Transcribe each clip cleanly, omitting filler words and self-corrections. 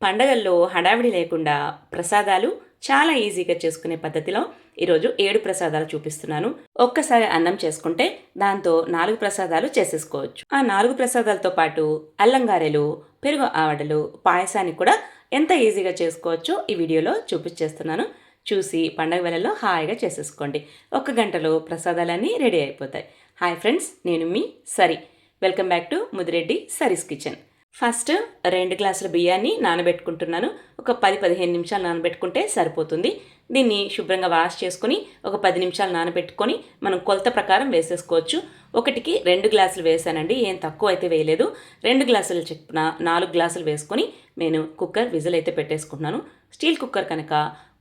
పండగల్లో హడావిడి లేకుండా ప్రసాదాలు చాలా ఈజీగా చేసుకునే పద్ధతిలో ఈరోజు 7 ప్రసాదాలు చూపిస్తున్నాను. ఒక్కసారి అన్నం చేసుకుంటే దాంతో 4 ప్రసాదాలు చేసేసుకోవచ్చు. ఆ 4 ప్రసాదాలతో పాటు అల్లం గారెలు, పెరుగు ఆవడలు, పాయసాన్ని కూడా ఎంత ఈజీగా చేసుకోవచ్చో ఈ వీడియోలో చూపించేస్తున్నాను. చూసి పండగ వేళల్లో హాయిగా చేసేసుకోండి. 1 గంటలో ప్రసాదాలన్నీ రెడీ అయిపోతాయి. హాయ్ ఫ్రెండ్స్, నేను మీ Sari. Welcome back to Mudireddy Sari's kitchen. First 2 గ్లాసుల బియ్యాన్ని నానబెట్టుకుంటున్నాను. ఒక 10-15 నిమిషాలు నానబెట్టుకుంటే సరిపోతుంది. దీన్ని శుభ్రంగా వాష్ చేసుకుని ఒక 10 నిమిషాలు నానబెట్టుకొని మనం కొలత ప్రకారం వేసేసుకోవచ్చు. ఒకటికి 2 గ్లాసులు వేసానండి, ఏం తక్కువ అయితే వేయలేదు. 2 గ్లాసులు చొప్పున 4 గ్లాసులు వేసుకొని నేను కుక్కర్ విజిల్ అయితే పెట్టేసుకుంటున్నాను. స్టీల్ కుక్కర్ కనుక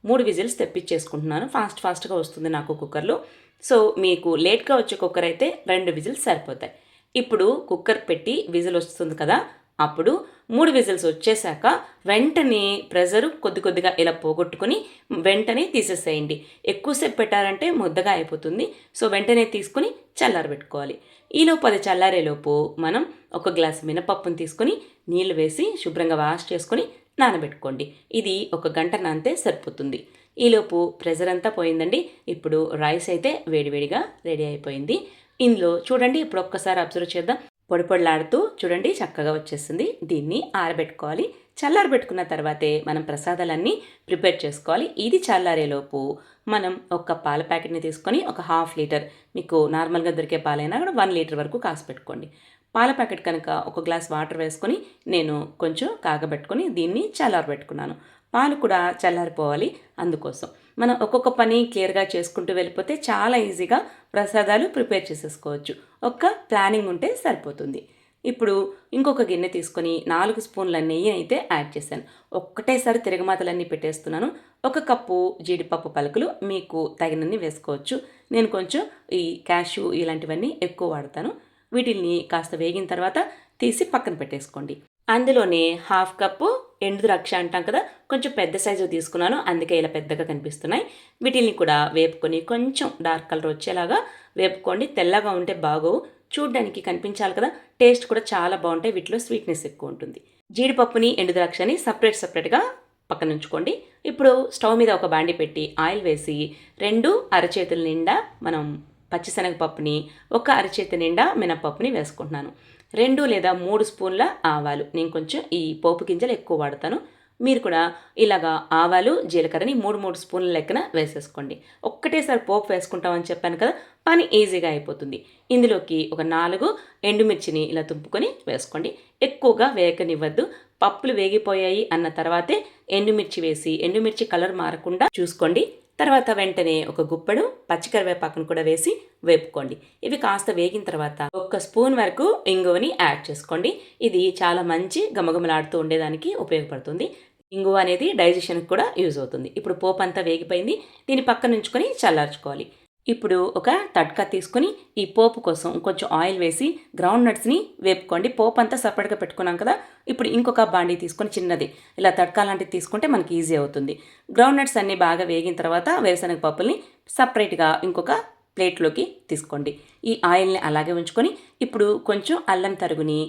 3 విజిల్స్ తెప్పించేసుకుంటున్నాను. ఫాస్ట్గా వస్తుంది నాకు కుక్కర్లో. సో మీకు లేట్గా వచ్చే కుక్కర్ అయితే 2 విజిల్స్ సరిపోతాయి. ఇప్పుడు కుక్కర్ పెట్టి విజిల్ వస్తుంది కదా, అప్పుడు 3 విజిల్స్ వచ్చేసాక వెంటనే ప్రెజరు కొద్దిగా ఇలా పోగొట్టుకొని వెంటనే తీసేసేయండి. ఎక్కువసేపు పెట్టారంటే ముద్దగా అయిపోతుంది. సో వెంటనే తీసుకుని చల్లారబెట్టుకోవాలి. ఈలోపు అది చల్లారేలోపు మనం 1 గ్లాసు మినపప్పును తీసుకొని నీళ్లు వేసి శుభ్రంగా వాష్ చేసుకొని నానబెట్టుకోండి. ఇది 1 గంట నానితే సరిపోతుంది. ఈలోపు ప్రెజర్ అంతా పోయిందండి. ఇప్పుడు రైస్ అయితే వేడివేడిగా రెడీ అయిపోయింది. ఇందులో చూడండి, ఇప్పుడు ఒక్కసారి అబ్జర్వ్ చేద్దాం. పొడిలాడుతూ చూడండి చక్కగా వచ్చేసింది. దీన్ని ఆరబెట్టుకోవాలి. చల్లారబెట్టుకున్న తర్వాతే మనం ప్రసాదాలన్నీ ప్రిపేర్ చేసుకోవాలి. ఇది చల్లారేలోపు మనం ఒక పాల ప్యాకెట్ని తీసుకొని ఒక 1/2 లీటర్, మీకు నార్మల్గా దొరికే పాలైనా కూడా 1 లీటర్ వరకు కాసి పెట్టుకోండి. పాల ప్యాకెట్ కనుక 1 గ్లాస్ వాటర్ వేసుకొని నేను కొంచెం కాగబెట్టుకొని దీన్ని చల్లారబెట్టుకున్నాను. పాలు కూడా చల్లారిపోవాలి. అందుకోసం మనం ఒక్కొక్క పని క్లియర్గా చేసుకుంటూ వెళ్ళిపోతే చాలా ఈజీగా ప్రసాదాలు ప్రిపేర్ చేసేసుకోవచ్చు. ఒక్క ప్లానింగ్ ఉంటే సరిపోతుంది. ఇప్పుడు ఇంకొక గిన్నె తీసుకొని 4 స్పూన్ల నెయ్యి అయితే యాడ్ చేశాను. ఒక్కటేసారి తిరగమాతలన్నీ పెట్టేస్తున్నాను. 1 కప్పు జీడిపప్పు పలుకులు, మీకు తగినన్ని వేసుకోవచ్చు. నేను కొంచెం ఈ క్యాష్యూ ఇలాంటివన్నీ ఎక్కువ వాడతాను. వీటిని కాస్త వేగిన తర్వాత తీసి పక్కన పెట్టేసుకోండి. అందులోనే 1/2 కప్పు ఎండు ద్రాక్ష అంటాం కదా, కొంచెం పెద్ద సైజు తీసుకున్నాను, అందుకే ఇలా పెద్దగా కనిపిస్తున్నాయి. వీటిని కూడా వేపుకొని కొంచెం డార్క్ కలర్ వచ్చేలాగా వేపుకోండి. తెల్లగా ఉంటే బాగోవు, చూడ్డానికి కనిపించాలి కదా. టేస్ట్ కూడా చాలా బాగుంటాయి. వీటిలో స్వీట్నెస్ ఎక్కువ ఉంటుంది. జీడిపప్పుని ఎండు ద్రాక్షని సపరేట్గా పక్కన ఉంచుకోండి. ఇప్పుడు స్టవ్ మీద ఒక బాండి పెట్టి ఆయిల్ వేసి 2 అరచేతుల నిండా మనం పచ్చిశనగపప్పుని, 1 అరచేతి నిండా మినపప్పుని వేసుకుంటున్నాను. 2 లేదా 3 స్పూన్ల ఆవాలు, నేను కొంచెం ఈ పోపు గింజలు ఎక్కువ వాడతాను. మీరు కూడా ఇలాగా ఆవాలు జీలకర్రని 3 స్పూన్ల లెక్కన వేసేసుకోండి. ఒక్కటేసారి పోపు వేసుకుంటామని చెప్పాను కదా, పని ఈజీగా అయిపోతుంది. ఇందులోకి ఒక 4 ఎండుమిర్చిని ఇలా తుంపుకొని వేసుకోండి. ఎక్కువగా వేగనివ్వద్దు. పప్పులు వేగిపోయాయి అన్న తర్వాతే ఎండుమిర్చి వేసి ఎండుమిర్చి కలర్ మారకుండా చూసుకోండి. తర్వాత వెంటనే ఒక గుప్పెడు పచ్చికరివేపాకును కూడా వేసి వేపుకోండి. ఇవి కాస్త వేగిన తర్వాత 1 స్పూన్ వరకు ఇంగువని యాడ్ చేసుకోండి. ఇది చాలా మంచి గమగమలాడుతూ ఉండేదానికి ఉపయోగపడుతుంది. ఇంగువ అనేది డైజెషన్కి కూడా యూజ్ అవుతుంది. ఇప్పుడు పోపు అంతా వేగిపోయింది. దీన్ని పక్కన ఉంచుకొని చల్లార్చుకోవాలి. ఇప్పుడు ఒక తట్కా తీసుకొని ఈ పోపు కోసం కొంచెం ఆయిల్ వేసి గ్రౌండ్ నట్స్ని వేపుకోండి. పోపు అంతా సపరేట్గా పెట్టుకున్నాం కదా, ఇప్పుడు ఇంకొక బాండీ తీసుకొని చిన్నది ఇలా తట్కా లాంటిది తీసుకుంటే మనకి ఈజీ అవుతుంది. గ్రౌండ్ నట్స్ అన్నీ బాగా వేగిన తర్వాత వేరుశనగ పప్పుల్ని సపరేట్గా ఇంకొక ప్లేట్లోకి తీసుకోండి. ఈ ఆయిల్ని అలాగే ఉంచుకొని ఇప్పుడు కొంచెం అల్లం తరుగుని,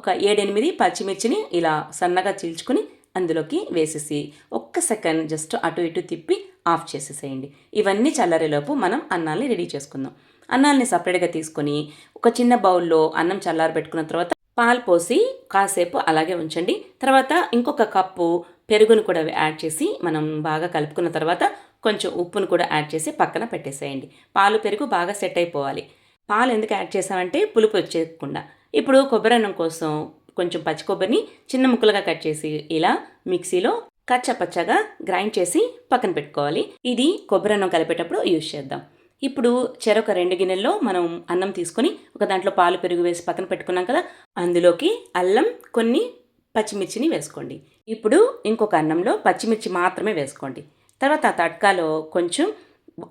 ఒక 7-8 పచ్చిమిర్చిని ఇలా సన్నగా చీల్చుకొని అందులోకి వేసేసి 1 సెకండ్ జస్ట్ అటు ఇటు తిప్పి ఆఫ్ చేసేసేయండి. ఇవన్నీ చల్లారేలోపు మనం అన్నాల్ని రెడీ చేసుకుందాం. అన్నాల్ని సపరేట్గా తీసుకొని ఒక చిన్న బౌల్లో అన్నం చల్లారబెట్టుకున్న తర్వాత పాలు పోసి కాసేపు అలాగే ఉంచండి. తర్వాత ఇంకొక కప్పు పెరుగును కూడా యాడ్ చేసి మనం బాగా కలుపుకున్న తర్వాత కొంచెం ఉప్పును కూడా యాడ్ చేసి పక్కన పెట్టేసేయండి. పాలు పెరుగు బాగా సెట్ అయిపోవాలి. పాలు ఎందుకు యాడ్ చేసామంటే పులుపు వచ్చేయకుండా. ఇప్పుడు కొబ్బరన్నం కోసం కొంచెం పచ్చి కొబ్బరిని చిన్న ముక్కలుగా కట్ చేసి ఇలా మిక్సీలో కచ్చపచ్చగా గ్రైండ్ చేసి పక్కన పెట్టుకోవాలి. ఇది కొబ్బరన్నం కలిపేటప్పుడు యూజ్ చేద్దాం. ఇప్పుడు చెరొక 2 గిన్నెల్లో మనం అన్నం తీసుకొని ఒక దాంట్లో పాలు పెరుగు వేసి పక్కన పెట్టుకున్నాం కదా, అందులోకి అల్లం, కొన్ని పచ్చిమిర్చిని వేసుకోండి. ఇప్పుడు ఇంకొక అన్నంలో పచ్చిమిర్చి మాత్రమే వేసుకోండి. తర్వాత ఆ తట్కాలో కొంచెం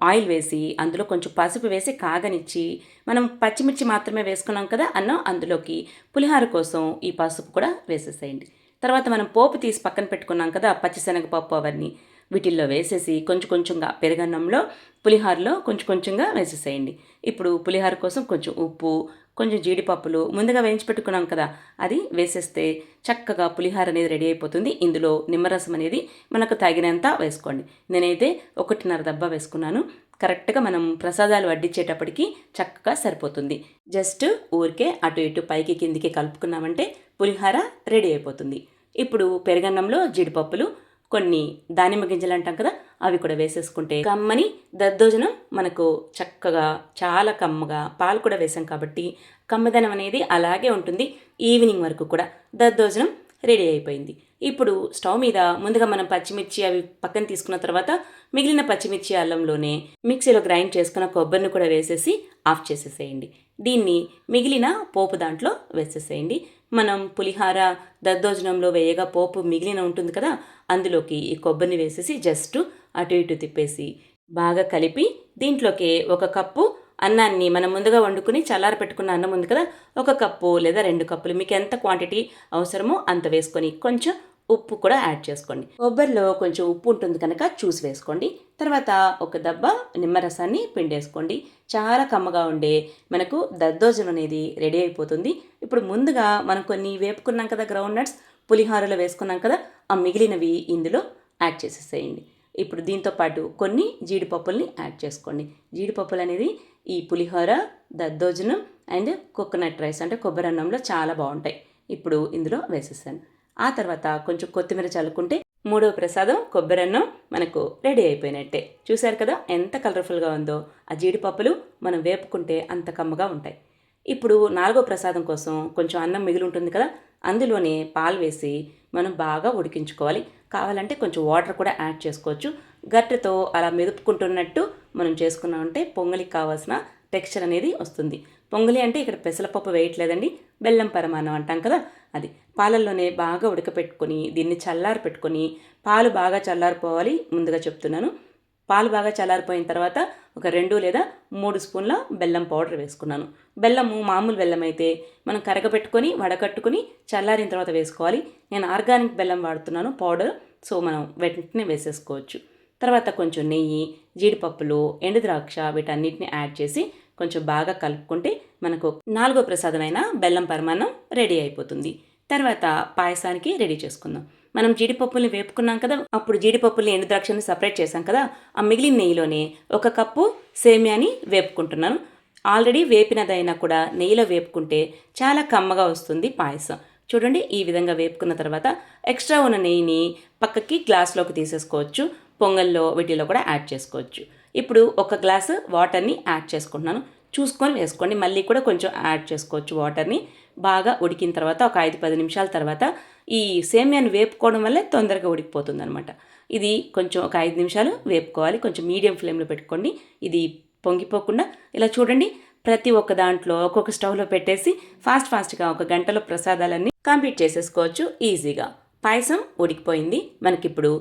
ఆయిల్ వేసి అందులో కొంచెం పసుపు వేసి కాగనిచ్చి మనం పచ్చిమిర్చి మాత్రమే వేసుకున్నాం కదా అన్నం, అందులోకి పులిహోర కోసం ఈ పసుపు కూడా వేసేసేయండి. తర్వాత మనం పోపు తీసి పక్కన పెట్టుకున్నాం కదా పచ్చిశనగపప్పు, అవన్నీ వీటిల్లో వేసేసి కొంచెంగా పెరుగన్నంలో పులిహోరలో కొంచెంగా వేసేసేయండి. ఇప్పుడు పులిహోర కోసం కొంచెం ఉప్పు, కొంచెం జీడిపప్పులు ముందుగా వేయించి పెట్టుకున్నాం కదా, అది వేసేస్తే చక్కగా పులిహార అనేది రెడీ అయిపోతుంది. ఇందులో నిమ్మరసం అనేది మనకు తగినంత వేసుకోండి. నేనైతే 1.5 దబ్బా వేసుకున్నాను. కరెక్ట్గా మనం ప్రసాదాలు వడ్డించేటప్పటికి చక్కగా సరిపోతుంది. జస్ట్ ఊరికే అటు ఇటు పైకి కిందికి కలుపుకున్నామంటే పులిహార రెడీ అయిపోతుంది. ఇప్పుడు పెరుగన్నంలో జీడిపప్పులు, కొన్ని దానిమ్మ గింజలు అంటాం కదా, అవి కూడా వేసేసుకుంటే కమ్మని దద్దోజనం మనకు చక్కగా చాలా కమ్మగా, పాలు కూడా వేసాం కాబట్టి కమ్మదనం అనేది అలాగే ఉంటుంది. ఈవినింగ్ వరకు కూడా దద్దోజనం రెడీ అయిపోయింది. ఇప్పుడు స్టవ్ మీద ముందుగా మనం పచ్చిమిర్చి అవి పక్కన తీసుకున్న తర్వాత మిగిలిన పచ్చిమిర్చి అల్లంలోనే మిక్సీలో గ్రైండ్ చేసుకున్న కొబ్బరిని కూడా వేసేసి ఆఫ్ చేసేసేయండి. దీన్ని మిగిలిన పోపు దాంట్లో వేసేసేయండి. మనం పులిహార దద్దోజనంలో వేయగా పోపు మిగిలిన ఉంటుంది కదా, అందులోకి ఈ కొబ్బరిని వేసేసి జస్ట్ అటు ఇటు తిప్పేసి బాగా కలిపి దీంట్లోకి 1 కప్పు అన్నాన్ని మనం ముందుగా వండుకుని చల్లార పెట్టుకున్న అన్నం ఉంది కదా, 1 కప్పు లేదా 2 కప్పులు మీకు ఎంత క్వాంటిటీ అవసరమో అంత వేసుకొని కొంచెం ఉప్పు కూడా యాడ్ చేసుకోండి. కొబ్బరిలో కొంచెం ఉప్పు ఉంటుంది కనుక చూసి వేసుకోండి. తర్వాత 1 దబ్బా నిమ్మరసాన్ని పిండేసుకోండి. చాలా కమ్మగా ఉండే మనకు దద్దోజనం అనేది రెడీ అయిపోతుంది. ఇప్పుడు ముందుగా మనం కొన్ని వేపుకున్నాం కదా, గ్రౌండ్ నట్స్ పులిహోరలో వేసుకున్నాం కదా, ఆ మిగిలినవి ఇందులో యాడ్ చేసేసేయండి. ఇప్పుడు దీంతో పాటు కొన్ని జీడిపప్పుల్ని యాడ్ చేసుకోండి. జీడిపప్పులు అనేది ఈ పులిహోర, దద్దోజనం అండ్ కోకోనట్ రైస్ అంటే కొబ్బరి అన్నంలో చాలా బాగుంటాయి. ఇప్పుడు ఇందులో వేసేసాను. ఆ తర్వాత కొంచెం కొత్తిమీర చల్లుకుంటే 3వ ప్రసాదం కొబ్బరన్నం మనకు రెడీ అయిపోయినట్టే. చూశారు కదా ఎంత కలర్ఫుల్గా ఉందో. ఆ జీడిపప్పులు మనం వేపుకుంటే అంత కమ్మగా ఉంటాయి. ఇప్పుడు 4వ ప్రసాదం కోసం కొంచెం అన్నం మిగిలి ఉంటుంది కదా, అందులోనే పాలు వేసి మనం బాగా ఉడికించుకోవాలి. కావాలంటే కొంచెం వాటర్ కూడా యాడ్ చేసుకోవచ్చు. గట్టెతో అలా మెదుపుకుంటున్నట్టు మనం చేసుకున్నామంటే పొంగలికి కావాల్సిన టెక్స్చర్ అనేది వస్తుంది. పొంగలి అంటే ఇక్కడ పెసరపప్పు వేయట్లేదండి, బెల్లం పరమాన్నం అంటాం కదా, అది పాలల్లోనే బాగా ఉడకపెట్టుకొని దీన్ని చల్లారి పెట్టుకొని, పాలు బాగా చల్లారిపోవాలి ముందుగా చెప్తున్నాను. పాలు బాగా చల్లారిపోయిన తర్వాత ఒక 2 లేదా 3 స్పూన్ల బెల్లం పౌడర్ వేసుకున్నాను. బెల్లము మామూలు బెల్లం అయితే మనం కరగబెట్టుకొని వడకట్టుకుని చల్లారిన తర్వాత వేసుకోవాలి. నేను ఆర్గానిక్ బెల్లం వాడుతున్నాను పౌడర్, సో మనం వెంటనే వేసేసుకోవచ్చు. తర్వాత కొంచెం నెయ్యి, జీడిపప్పులు, ఎండు ద్రాక్ష వీటన్నిటిని యాడ్ చేసి కొంచెం బాగా కలుపుకుంటే మనకు 4వ ప్రసాదమైన బెల్లం పరమాన్నం రెడీ అయిపోతుంది. తర్వాత పాయసానికి రెడీ చేసుకుందాం. మనం జీడిపప్పుల్ని వేపుకున్నాం కదా, అప్పుడు జీడిపప్పుల్ని ఎండు ద్రాక్షని సపరేట్ చేసాం కదా, ఆ మిగిలిన నెయ్యిలోనే 1 కప్పు సేమియాని వేపుకుంటున్నాను. ఆల్రెడీ వేపినదైనా కూడా నెయ్యిలో వేపుకుంటే చాలా కమ్మగా వస్తుంది పాయసం. చూడండి, ఈ విధంగా వేపుకున్న తర్వాత ఎక్స్ట్రా ఉన్న నెయ్యిని పక్కకి గ్లాస్లోకి తీసేసుకోవచ్చు. పొంగల్లో వీటిలో కూడా యాడ్ చేసుకోవచ్చు. ఇప్పుడు 1 గ్లాసు వాటర్ని యాడ్ చేసుకుంటున్నాను. చూసుకొని వేసుకోండి. మళ్ళీ కూడా కొంచెం యాడ్ చేసుకోవచ్చు వాటర్ని. బాగా ఉడికిన తర్వాత ఒక 5-10 నిమిషాల తర్వాత ఈ సేమియాను వేపుకోవడం వల్లే తొందరగా ఉడికిపోతుంది అనమాట. ఇది కొంచెం ఒక 5 నిమిషాలు వేపుకోవాలి. కొంచెం మీడియం ఫ్లేమ్లో పెట్టుకోండి. ఇది పొంగిపోకుండా ఇలా చూడండి, ప్రతి ఒక్క దాంట్లో ఒక్కొక్క స్టవ్లో పెట్టేసి ఫాస్ట్గా 1 గంటలో ప్రసాదాలన్నీ కంప్లీట్ చేసేసుకోవచ్చు ఈజీగా. పాయసం ఉడికిపోయింది. మనకిప్పుడు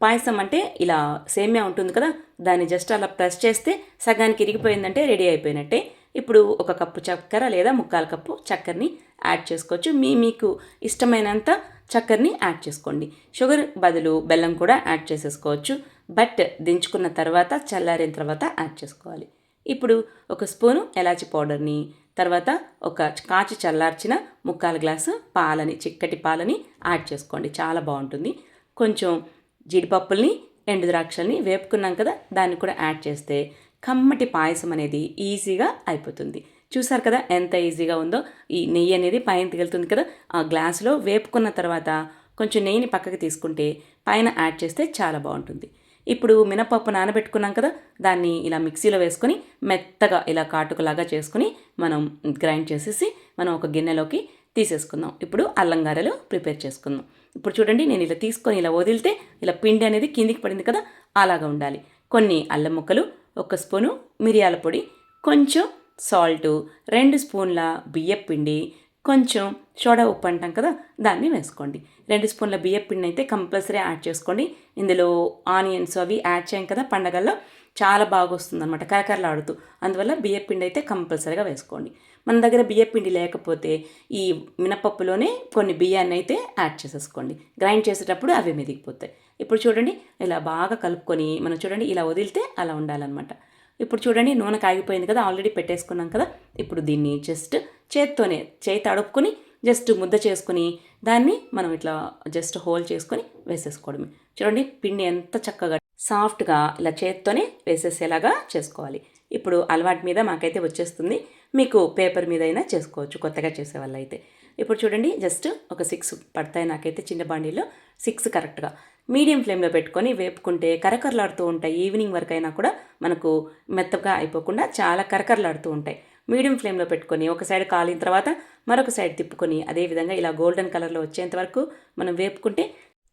పాయసం అంటే ఇలా సేమియా ఉంటుంది కదా, దాన్ని జస్ట్ అలా ప్రెస్ చేస్తే సగానికి ఇరిగిపోయిందంటే రెడీ అయిపోయినట్టే. ఇప్పుడు 1 కప్పు చక్కెర లేదా 1/4 కప్పు చక్కెరని యాడ్ చేసుకోవచ్చు. మీకు ఇష్టమైనంత చక్కెరని యాడ్ చేసుకోండి. షుగర్ బదులు బెల్లం కూడా యాడ్ చేసేసుకోవచ్చు. బట్ దించుకున్న తర్వాత చల్లారిన తర్వాత యాడ్ చేసుకోవాలి. ఇప్పుడు 1 స్పూను ఎలాచి పౌడర్ని, తర్వాత ఒక కాచి చల్లార్చిన 1/4 గ్లాసు పాలని, చిక్కటి పాలని యాడ్ చేసుకోండి. చాలా బాగుంటుంది. కొంచెం జీడిపప్పుల్ని, ఎండు ద్రాక్షల్ని వేపుకున్నాం కదా, దాన్ని కూడా యాడ్ చేస్తే కమ్మటి పాయసం అనేది ఈజీగా అయిపోతుంది. చూసారు కదా ఎంత ఈజీగా ఉందో. ఈ నెయ్యి అనేది పైన తగులుతుంది కదా, ఆ గ్లాసులో వేపుకున్న తర్వాత కొంచెం నెయ్యిని పక్కకి తీసుకుంటే పైన యాడ్ చేస్తే చాలా బాగుంటుంది. ఇప్పుడు మినపప్పు నానబెట్టుకున్నాం కదా, దాన్ని ఇలా మిక్సీలో వేసుకొని మెత్తగా ఇలా కాటుకలాగా చేసుకుని మనం గ్రైండ్ చేసేసి మనం ఒక గిన్నెలోకి తీసేసుకుందాం. ఇప్పుడు అల్లం గారెలు ప్రిపేర్ చేసుకుందాం. ఇప్పుడు చూడండి, నేను ఇలా తీసుకొని ఇలా వదిలితే ఇలా పిండి అనేది కిందికి పడింది కదా, అలాగా ఉండాలి. కొన్ని అల్లం ముక్కలు, 1 స్పూను మిరియాల పొడి, కొంచెం సాల్టు, 2 స్పూన్ల బియ్యపు పిండి, కొంచెం సోడా ఉప్పు అంటాం కదా, దాన్ని వేసుకోండి. 2 స్పూన్ల బియ్యపు పిండి అయితే కంపల్సరీ యాడ్ చేసుకోండి. ఇందులో ఆనియన్స్ అవి యాడ్ చేయం కదా పండగల్లో, చాలా బాగా వస్తుంది అనమాట కరకరలాడుతూ. అందువల్ల బియ్యపు పిండి అయితే కంపల్సరీగా వేసుకోండి. మన దగ్గర బియ్యపు పిండి లేకపోతే ఈ మినపప్పులోనే కొన్ని బియ్యాన్ని అయితే యాడ్ చేసేసుకోండి. గ్రైండ్ చేసేటప్పుడు అవి మెదిగిపోతాయి. ఇప్పుడు చూడండి, ఇలా బాగా కలుపుకొని మనం చూడండి ఇలా వదిలితే అలా ఉండాలన్నమాట. ఇప్పుడు చూడండి, నూనె కాగిపోయింది కదా, ఆల్రెడీ పెట్టేసుకున్నాం కదా. ఇప్పుడు దీన్ని జస్ట్ చేత్తోనే చేయి తడుపుకుని జస్ట్ ముద్ద చేసుకుని దాన్ని మనం ఇట్లా జస్ట్ హోల్ చేసుకొని వేసేసుకోవడమే. చూడండి పిండి ఎంత చక్కగా సాఫ్ట్గా ఇలా చేత్తోనే వేసేసేలాగా చేసుకోవాలి. ఇప్పుడు అలవాటు మీద మాకైతే వచ్చేస్తుంది. మీకు పేపర్ మీద అయినా చేసుకోవచ్చు కొత్తగా చేసే వాళ్ళైతే. ఇప్పుడు చూడండి జస్ట్ ఒక 6 పడతాయి నాకైతే చిన్న బాండీలో. 6 కరెక్ట్గా మీడియం ఫ్లేమ్లో పెట్టుకొని వేపుకుంటే కరకరలాడుతూ ఉంటాయి. ఈవినింగ్ వరకు అయినా కూడా మనకు మెత్తగా అయిపోకుండా చాలా కరకరలాడుతూ ఉంటాయి. మీడియం ఫ్లేమ్లో పెట్టుకొని ఒక సైడ్ కాలిన తర్వాత మరొక సైడ్ తిప్పుకొని అదేవిధంగా ఇలా గోల్డెన్ కలర్లో వచ్చేంత వరకు మనం వేపుకుంటే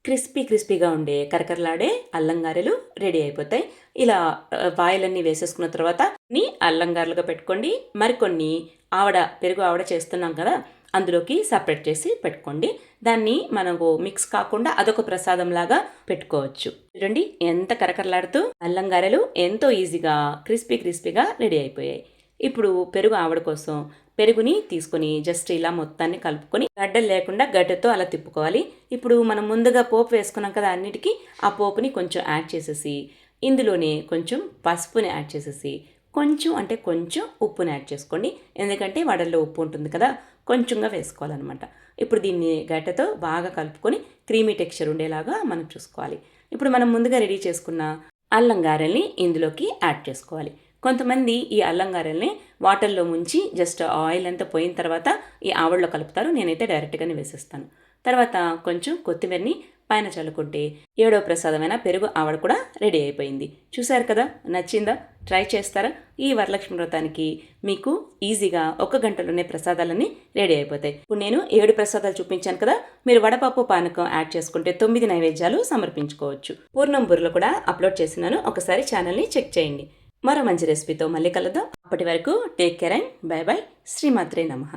క్రిస్పీగా ఉండే కరకరలాడే అల్లం గారెలు రెడీ అయిపోతాయి. ఇలా వాయిలన్నీ వేసేసుకున్న తర్వాత అల్లం గారెలుగా పెట్టుకోండి. మరికొన్ని పెరుగు ఆవడ చేస్తున్నాం కదా, అందులోకి సపరేట్ చేసి పెట్టుకోండి. దాన్ని మనకు మిక్స్ కాకుండా అదొక ప్రసాదంలాగా పెట్టుకోవచ్చు. చూడండి ఎంత కరకరలాడుతూ అల్లం గారెలు ఎంతో ఈజీగా క్రిస్పీగా రెడీ అయిపోయాయి. ఇప్పుడు పెరుగు ఆవడ కోసం పెరుగుని తీసుకొని జస్ట్ ఇలా మొత్తాన్ని కలుపుకొని గడ్డలు లేకుండా గడ్డతో అలా తిప్పుకోవాలి. ఇప్పుడు మనం ముందుగా పోపు వేసుకున్నాం కదా, అన్నిటికీ ఆ పోపుని కొంచెం యాడ్ చేసేసి ఇందులోనే కొంచెం పసుపుని యాడ్ చేసేసి కొంచెం ఉప్పుని యాడ్ చేసుకోండి. ఎందుకంటే వడల్లో ఉప్పు ఉంటుంది కదా, కొంచెంగా వేసుకోవాలన్నమాట. ఇప్పుడు దీన్ని గడ్డతో బాగా కలుపుకొని క్రీమీ టెక్స్చర్ ఉండేలాగా మనం చూసుకోవాలి. ఇప్పుడు మనం ముందుగా రెడీ చేసుకున్న అల్లం గారెల్ని ఇందులోకి యాడ్ చేసుకోవాలి. కొంతమంది ఈ అల్లం గారెల్ని వాటర్లో ముంచి జస్ట్ ఆయిల్ అంతా పోయిన తర్వాత ఈ ఆవడలో కలుపుతారు. నేనైతే డైరెక్ట్గానే వేసేస్తాను. తర్వాత కొంచెం కొత్తిమీరని పైన చల్లుకుంటే 7వ ప్రసాదమైన పెరుగు ఆవడ కూడా రెడీ అయిపోయింది. చూసారు కదా, నచ్చిందా? ట్రై చేస్తారా? ఈ వరలక్ష్మి వ్రతానికి మీకు ఈజీగా 1 గంటలోనే ప్రసాదాలన్నీ రెడీ అయిపోతాయి. ఇప్పుడు నేను 7 ప్రసాదాలు చూపించాను కదా, మీరు వడపప్పు పానకం యాడ్ చేసుకుంటే 9 నైవేద్యాలు సమర్పించుకోవచ్చు. పూర్ణం బూరెలు కూడా అప్లోడ్ చేసినాను, ఒకసారి ఛానల్ని చెక్ చేయండి. మరో మంచి రెసిపీతో మళ్ళీ కలుద్దాం. అప్పటి వరకు take care and by by. శ్రీమాత్రే నమః.